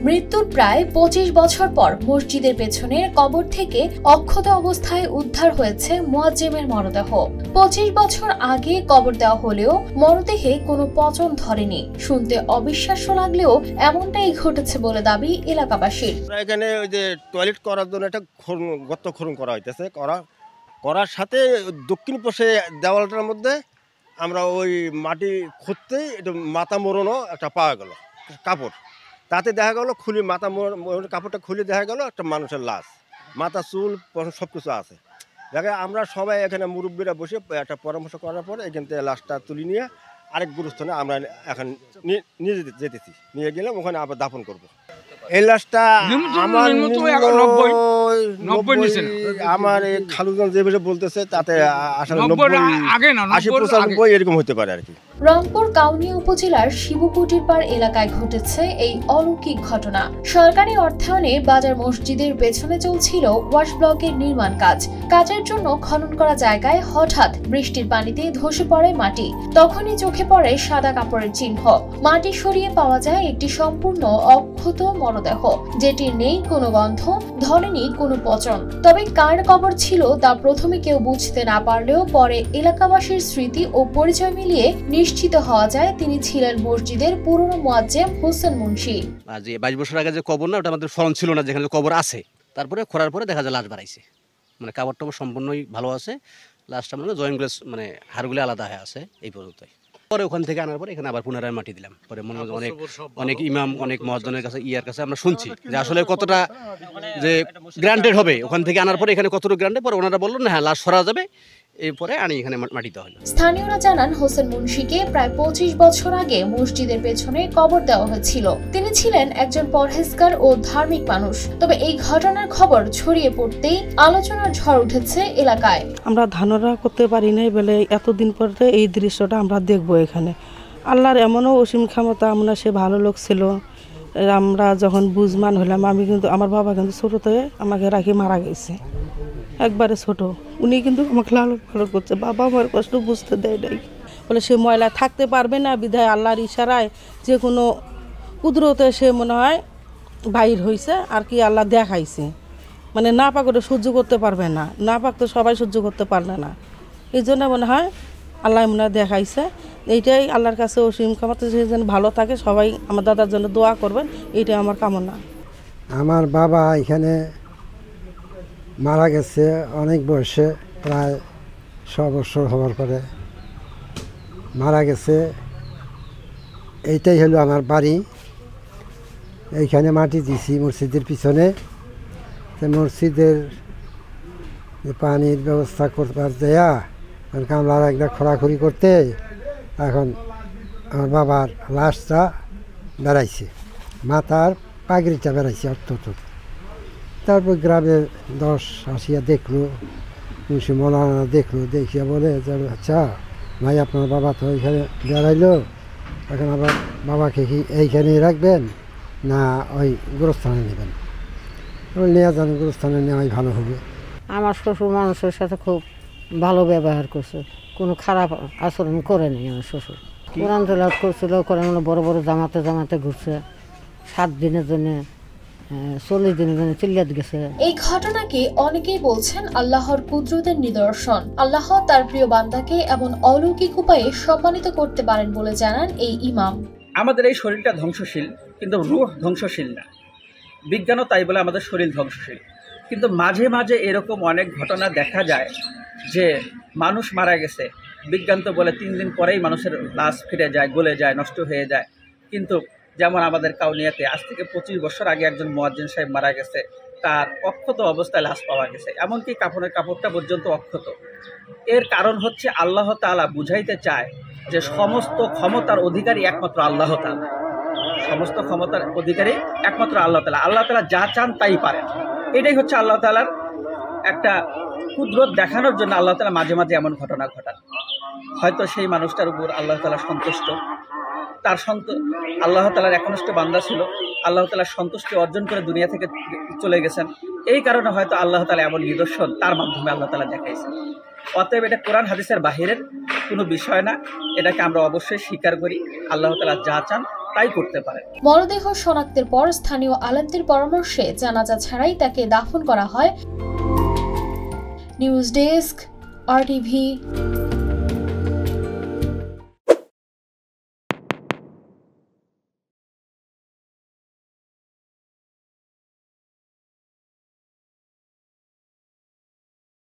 মৃত্যুর প্রায় ২৫ বছর পর মসজিদের পেছনের কবর থেকে অক্ষত অবস্থায় উদ্ধার হয়েছে মুয়াজ্জেমের মরদেহ। ২৫ বছর আগে কবর দেওয়া হলেও মরদেহে কোনো পচন ধরেনি। শুনতে অবিশ্বাস্য লাগলেও এমনটাই ঘটেছে বলে দাবি এলাকাবাসীর। এখানে ওই যে টয়লেট করার জন্য একটা গর্ত খনন করা হইতেছে, করার সাথে দক্ষিণ পাশে দেওয়ালটার মধ্যে আমরা ওই মাটি খুঁড়তেই একটু মাথা মোড়ানো একটা পাওয়া গেল কাপড়। তাতে দেখা গেল মাথা কাপড়টা খুলে দেখা গেল একটা মানুষের লাশ, মাথা চুল সব কিছু আছে। দেখে আমরা সবাই এখানে মুরব্বীরা বসে একটা পরামর্শ করার পর এখান থেকে লাশটা তুলে নিয়ে আরেক গুরুস্থানে আমরা এখন নিয়ে যেতেছি, নিয়ে গেলাম ওখানে আবার দাফন করব। এই লাশটা আমার খালুজন যেভাবে বলতেছে তাতে আসলে ৮০-৯৫ এরকম হতে পারে আর কি। রংপুর কাউনিয়া উপজেলার শিবকুটির পাড় এলাকায় ঘটেছে এই অলৌকিক ঘটনা। সরকারি অর্থায়নে বাজার মসজিদের পেছনে চলছিল ওয়াশ ব্লকের নির্মাণ কাজের জন্য খনন করা জায়গায় হঠাৎ বৃষ্টির পানিতে ধসে পড়ে মাটি। তখনই চোখে পড়ে সাদা কাপড়ের চিহ্ন। মাটি সরিয়ে পাওয়া যায় একটি সম্পূর্ণ অক্ষত মরদেহ, যেটির নেই কোনো গন্ধ, ধরেনি কোনো পচন। তবে কার কবর ছিল তা প্রথমে কেউ বুঝতে না পারলেও পরে এলাকাবাসীর স্মৃতি ও পরিচয় মিলিয়ে নিশ্চিত হওয়া যায় তিনি ছিলেন মসজিদের পুরনো মুয়াজ্জেম হোসেন মুন্সি। আজ ২২ বছর আগে যে কবর না, ওটা আমাদের স্মরণ ছিল না যেখানে কবর আছে। তারপরে খোঁড়ার পরে দেখা যায় লাশ বাড়াইছে, মানে কাপড় টাপড় সম্পূর্ণই ভালো আছে, লাশটা মানে জয়েন্টগুলো মানে হাড়গুলো আলাদা হয়ে আছে এই পর্যন্তই। পরে ওখান থেকে আনার পরে এখানে আবার পুনরায় মাটি দিলাম। পরে মনে হয় অনেক ইমাম অনেক মুয়াজ্জিনের কাছে কাছে আমরা শুনছি যে আসলে কতটা যে গ্রান্টেড হবে ওখান থেকে আনার পরে এখানে কতটুকু গ্রান্টেড। পরে ওনারা বললেন না হ্যাঁ লাশ সরা যাবে, এরপরে আনি এখানে মাটি দেওয়া হলো। স্থানীয়রা জানান হোসেন মুন্সিকে প্রায় ২৫ বছর আগে মসজিদের পেছনে কবর দেওয়া হয়েছিল। তিনি ছিলেন একজন পরহেজগার ও ধার্মিক মানুষ। তবে এই ঘটনার খবর ছড়িয়ে পড়তেই আলোচনার ঝড় উঠেছে এলাকায়। আমরা ধারণা করতে পারি নাই বলে এতদিন পরে এই দৃশ্যটা আমরা দেখবো এখানে। আল্লাহর এমনও অসীম ক্ষমতা, আমরা সে ভালো লোক ছিল। আমরা যখন বুঝমান হলাম, আমি কিন্তু আমার বাবা কিন্তু ছোটোতে আমাকে রাখি মারা গেছে, একবারে ছোট। উনি কিন্তু আমাকে লালন পালন করছে, বাবা আমার কষ্ট বুঝতে দেয় নাই বলে সে ময়লা থাকতে পারবে না, বিধায় আল্লাহর ইশারায় যে কোনো কুদরতে সে মনে হয় বাইর হয়েছে আর কি, আল্লাহ দেখাইছে। মানে না পাক ওটা সহ্য করতে পারবে না, না পাক তো সবাই সহ্য করতে পারবে না, এই জন্য মনে হয় আল্লাহ মনে হয় দেখাইছে। এইটাই আল্লাহর কাছে অসীম ক্ষমতা, সে যেন ভালো থাকে। সবাই আমার দাদার জন্য দোয়া করবেন, এইটাই আমার কামনা। আমার বাবা এখানে মারা গেছে অনেক বয়সে, প্রায় ১০০ বছর হওয়ার পরে মারা গেছে। এইটাই হলো আমার বাড়ি। এইখানে মাটি দিছি মসজিদের পিছনে। মসজিদের পানির ব্যবস্থা করবার দেয়া কামলার একটা খোরাখুরি করতে এখন আমার বাবার লাশটা বেড়াইছে, মাথার পাগড়িটা বেড়াইছে অত্যন্ত। তারপর গ্রামে ১০ আসিয়া দেখলো, মুন্সি মৌলানা দেখলো, দেখিয়া বলে যে আচ্ছা ভাই আপনার বাবা তো এইখানে বেড়াইলো, এখন আবার বাবাকে কি এইখানেই রাখবেন না ওই গোরস্থানে নেবেন? নেওয়া যান, গোরস্থানে নেওয়াই ভালো হবে। আমার শ্বশুর মানুষের সাথে খুব ভালো ব্যবহার করছে, কোনো খারাপ আচরণ করেনি। আমার শ্বশুর কোরআন তেলাওয়াত করছিল, কোরআন বড় বড় জামাতে ঘুরছে, ৭ দিনের জন্য ৪০ দিনের জন্য চিল্লাত গেছে। এই ঘটনাকে অনেকেই বলছেন আল্লাহর কুদরতের নিদর্শন। আল্লাহ তার প্রিয় বান্দাকে এমন অলৌকিক উপায়ে সম্মানিত করতে পারেন বলে জানান এই ইমাম। আমাদের এই শরীরটা ধ্বংসশীল, কিন্তু রূহ ধ্বংসশীল না। বিজ্ঞানও তাই বলে আমাদের শরীর ধ্বংসশীল, কিন্তু মাঝে মাঝে এরকম অনেক ঘটনা দেখা যায় যে মানুষ মারা গেছে, বিজ্ঞান তো বলে ৩ দিন পরেই মানুষের লাশ ফিরে যায়, গলে যায়, নষ্ট হয়ে যায়। কিন্তু যেমন আমাদের কাউনিয়াতে আজ থেকে ২৫ বছর আগে একজন মুয়াজ্জিন সাহেব মারা গেছে, তার অক্ষত অবস্থায় লাশ পাওয়া গেছে, এমনকি কাফনের কাপড়টা পর্যন্ত অক্ষত। এর কারণ হচ্ছে আল্লাহ তাআলা বুঝাইতে চায় যে সমস্ত ক্ষমতার অধিকারী একমাত্র আল্লাহ তাআলা, সমস্ত ক্ষমতার অধিকারী একমাত্র আল্লাহ তাআলা। আল্লাহ তাআলা যা চান তাই পারেন। এটাই হচ্ছে আল্লাহ তাআলার একটা কুদরত দেখানোর জন্য আল্লাহ তাআলা মাঝে মাঝে এমন ঘটনা ঘটান। হয়তো সেই মানুষটার উপর আল্লাহ তাআলা সন্তুষ্ট, তার আল্লাহ তাআলার একনিষ্ঠ বান্দা ছিল, আল্লাহ তাআলার সন্তুষ্টি অর্জন করে দুনিয়া থেকে চলে গেছেন। এই কারণে হয়তো আল্লাহ তাআলা এমন নিদর্শন তার মাধ্যমে আল্লাহ তাআলা দেখাইছেন। অতএব এটা কোরআন হাদিসের বাহিরের কোনো বিষয় না, এটাকে আমরা অবশ্যই স্বীকার করি। আল্লাহ তাআলা যা চান তাই করতে পারেন। মরদেহ শনাক্তের পর স্থানীয় আলেমদের পরামর্শে জানাজা ছাড়াই তাকে দাফন করা হয়। News desk, RTV।